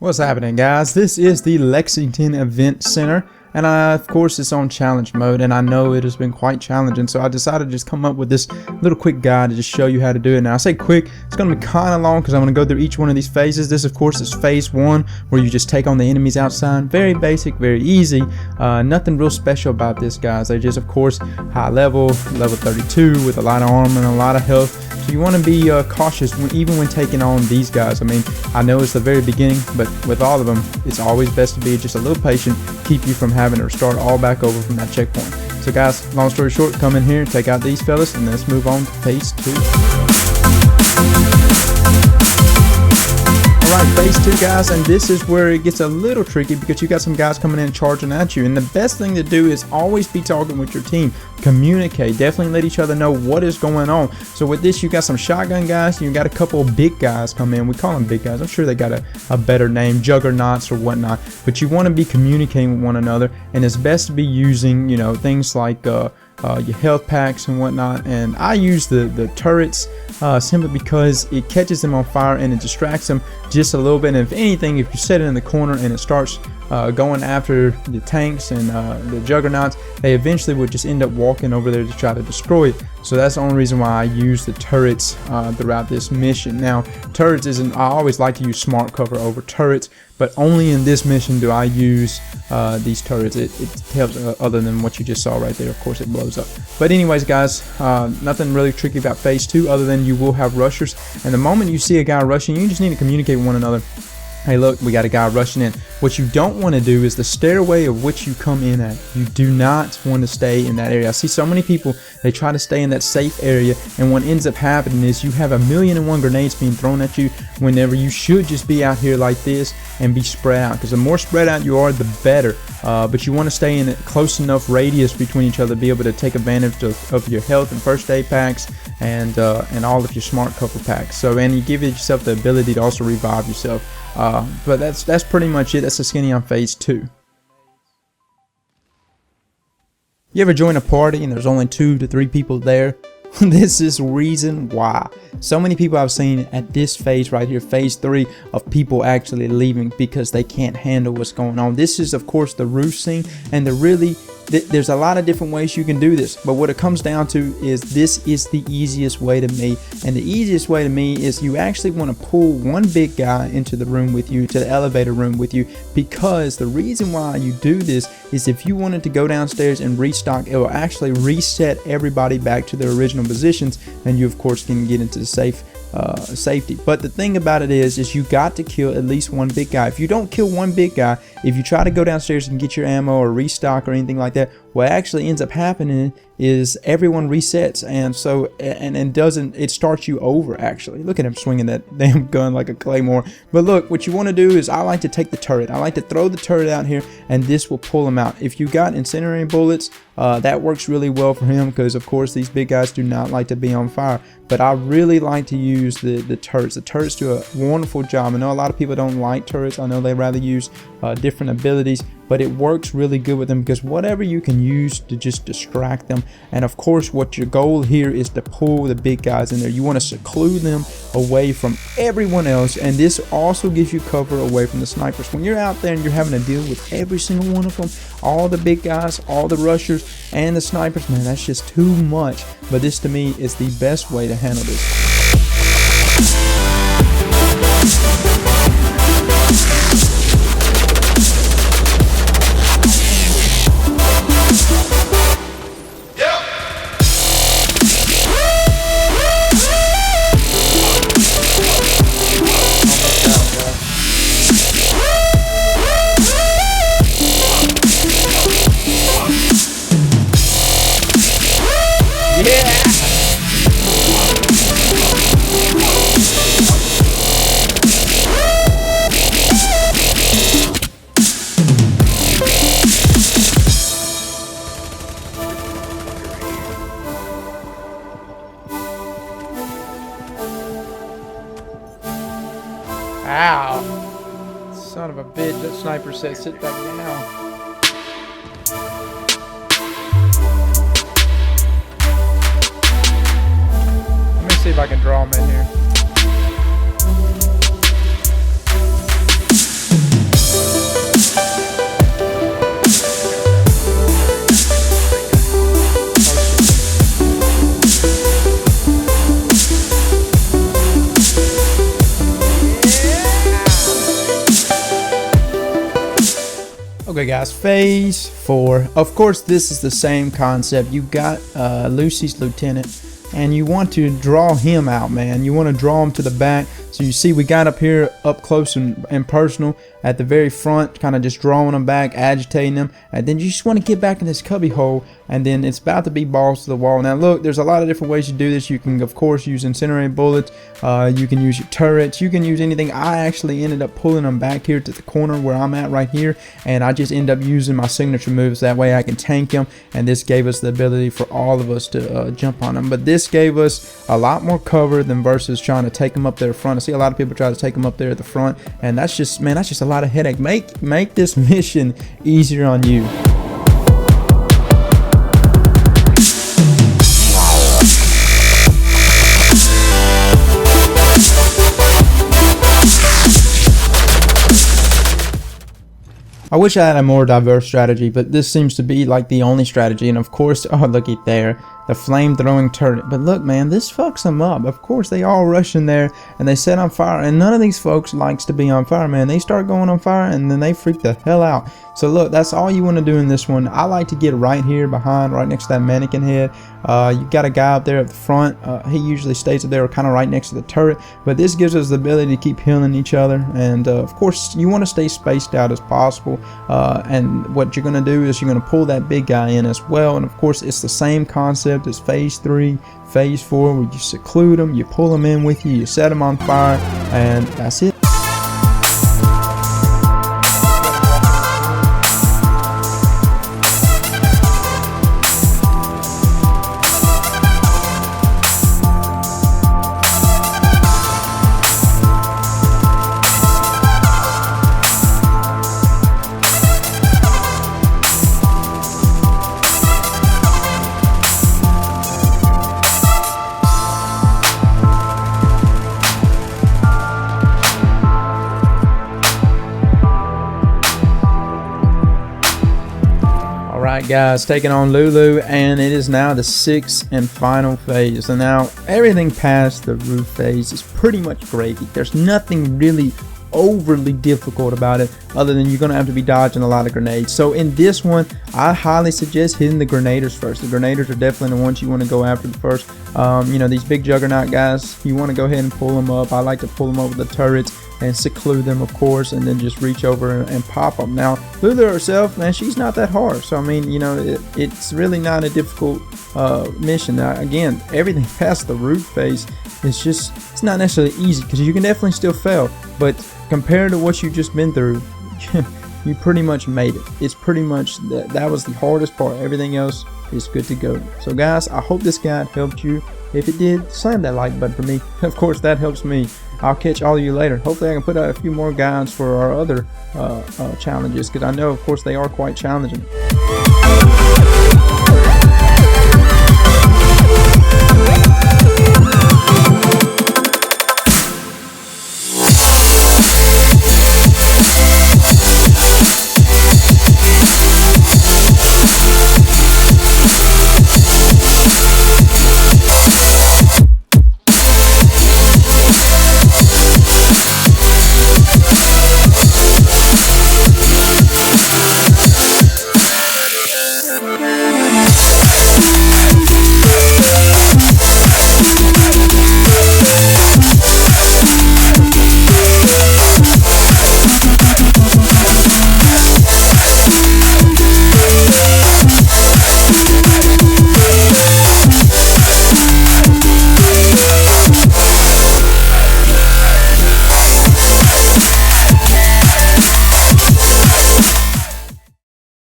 What's happening, guys? This is the Lexington Event Center, and of course it's on challenge mode, and I know it has been quite challenging, so I decided to just come up with this little quick guide to just show you how to do it. Now I say quick, it's going to be kind of long because I'm going to go through each one of these phases. This of course is phase 1, where you just take on the enemies outside. Very basic, very easy, nothing real special about this, guys. They just of course high level 32 with a lot of armor and a lot of health. So you want to be cautious even when taking on these guys. I mean, I know it's the very beginning, but with all of them, it's always best to be just a little patient, keep you from having to start all back over from that checkpoint. So guys, long story short, come in here, take out these fellas, and let's move on to phase 2. Alright, phase 2, guys, and this is where it gets a little tricky because you got some guys coming in charging at you, and the best thing to do is always be talking with your team. Communicate, definitely let each other know what is going on. So with this, you got some shotgun guys, you got a couple of big guys come in. We call them big guys. I'm sure they got a better name, juggernauts or whatnot, but you want to be communicating with one another, and it's best to be using, you know, things like your health packs and whatnot. And I use the turrets simply because it catches them on fire and it distracts them just a little bit. And if anything, if you set it in the corner and it starts going after the tanks and the juggernauts, they eventually would just end up walking over there to try to destroy it. So that's the only reason why I use the turrets throughout this mission. Now, turrets isn't, I always like to use smart cover over turrets, but only in this mission do I use these turrets. It helps other than what you just saw right there. Of course, it blows up. But anyways, guys, nothing really tricky about phase 2 other than you will have rushers. And the moment you see a guy rushing, you just need to communicate with one another. Hey, look, we got a guy rushing in. What you don't want to do is the stairway of which you come in at. You do not want to stay in that area. I see so many people, they try to stay in that safe area, and what ends up happening is you have 1,000,001 grenades being thrown at you whenever you should just be out here like this and be spread out. Because the more spread out you are, the better. But you want to stay in a close enough radius between each other to be able to take advantage of your health and first aid packs and all of your smart cover packs. So, and you give yourself the ability to also revive yourself. But that's pretty much it. That's the skinny on phase 2. You ever join a party and there's only 2 to 3 people there? This is reason why so many people I've seen at this phase right here, phase 3, of people actually leaving because they can't handle what's going on. This is of course the roof scene, and there's a lot of different ways you can do this, but what it comes down to is this is the easiest way to me. And the easiest way to me is you actually want to pull one big guy into the room with you, to the elevator room with you, because the reason why you do this is if you wanted to go downstairs and restock, it will actually reset everybody back to their original positions, and you of course can get into the safety. But the thing about it is you got to kill at least one big guy. If you don't kill one big guy, if you try to go downstairs and get your ammo or restock or anything like that, what actually ends up happening is everyone resets, and so it starts you over. Actually, look at him swinging that damn gun like a claymore. But look, what you want to do is, I like to take the turret. I like to throw the turret out here, and this will pull him out. If you got incendiary bullets, that works really well for him, because of course these big guys do not like to be on fire. But I really like to use the turrets. The turrets do a wonderful job. I know a lot of people don't like turrets. I know they rather use different abilities, but it works really good with them, because whatever you can use to just distract them. And of course, what your goal here is to pull the big guys in there. You want to seclude them away from everyone else, and this also gives you cover away from the snipers. When you're out there and you're having to deal with every single one of them, all the big guys, all the rushers, and the snipers, man, that's just too much. But this to me is the best way to handle this. Ow! Son of a bitch, that sniper said sit back down. Let me see if I can draw him in here. Alright guys, phase 4. Of course this is the same concept. You got Lucy's lieutenant and you want to draw him out, man. You want to draw him to the back. So you see we got up here up close and personal at the very front, kind of just drawing them back, agitating them, and then you just want to get back in this cubby hole, and then it's about to be balls to the wall. Now look, there's a lot of different ways to do this. You can of course use incendiary bullets, you can use your turrets, you can use anything. I actually ended up pulling them back here to the corner where I'm at right here, and I just end up using my signature moves. That way I can tank him, and this gave us the ability for all of us to jump on them. But this gave us a lot more cover than versus trying to take them up there front. I see a lot of people try to take them up there at the front, and that's just, man, that's just a lot of headache. Make this mission easier on you. I wish I had a more diverse strategy, but this seems to be like the only strategy. And of course, oh, looky there, the flame throwing turret. But look, man, this fucks them up. Of course, they all rush in there and they set on fire, and none of these folks likes to be on fire, man. They start going on fire and then they freak the hell out. So look, that's all you want to do in this one. I like to get right here behind, right next to that mannequin head. You got a guy up there at the front. He usually stays up there kind of right next to the turret, but this gives us the ability to keep healing each other. And of course, you want to stay spaced out as possible. And what you're going to do is you're going to pull that big guy in as well. And of course, it's the same concept as phase 3, phase 4, where you seclude them, you pull them in with you, you set them on fire, and that's it. Alright guys, taking on Lulu, and it is now the 6th and final phase. And now everything past the roof phase is pretty much gravy. There's nothing really overly difficult about it, other than you're gonna have to be dodging a lot of grenades. So in this one, I highly suggest hitting the grenaders first. The grenaders are definitely the ones you want to go after the first. You know, these big juggernaut guys, you want to go ahead and pull them up. I like to pull them up with the turrets and seclude them, of course, and then just reach over and pop them. Now Lulu herself, man, she's not that hard, so I mean, you know, it's really not a difficult mission. Now again, everything past the roof phase is just, it's not necessarily easy, because you can definitely still fail, but compared to what you've just been through, you pretty much made it. It's pretty much that was the hardest part. Everything else is good to go. So guys, I hope this guide helped you. If it did, slam that like button for me. Of course, that helps me. I'll catch all of you later. Hopefully I can put out a few more guides for our other challenges, because I know, of course, they are quite challenging.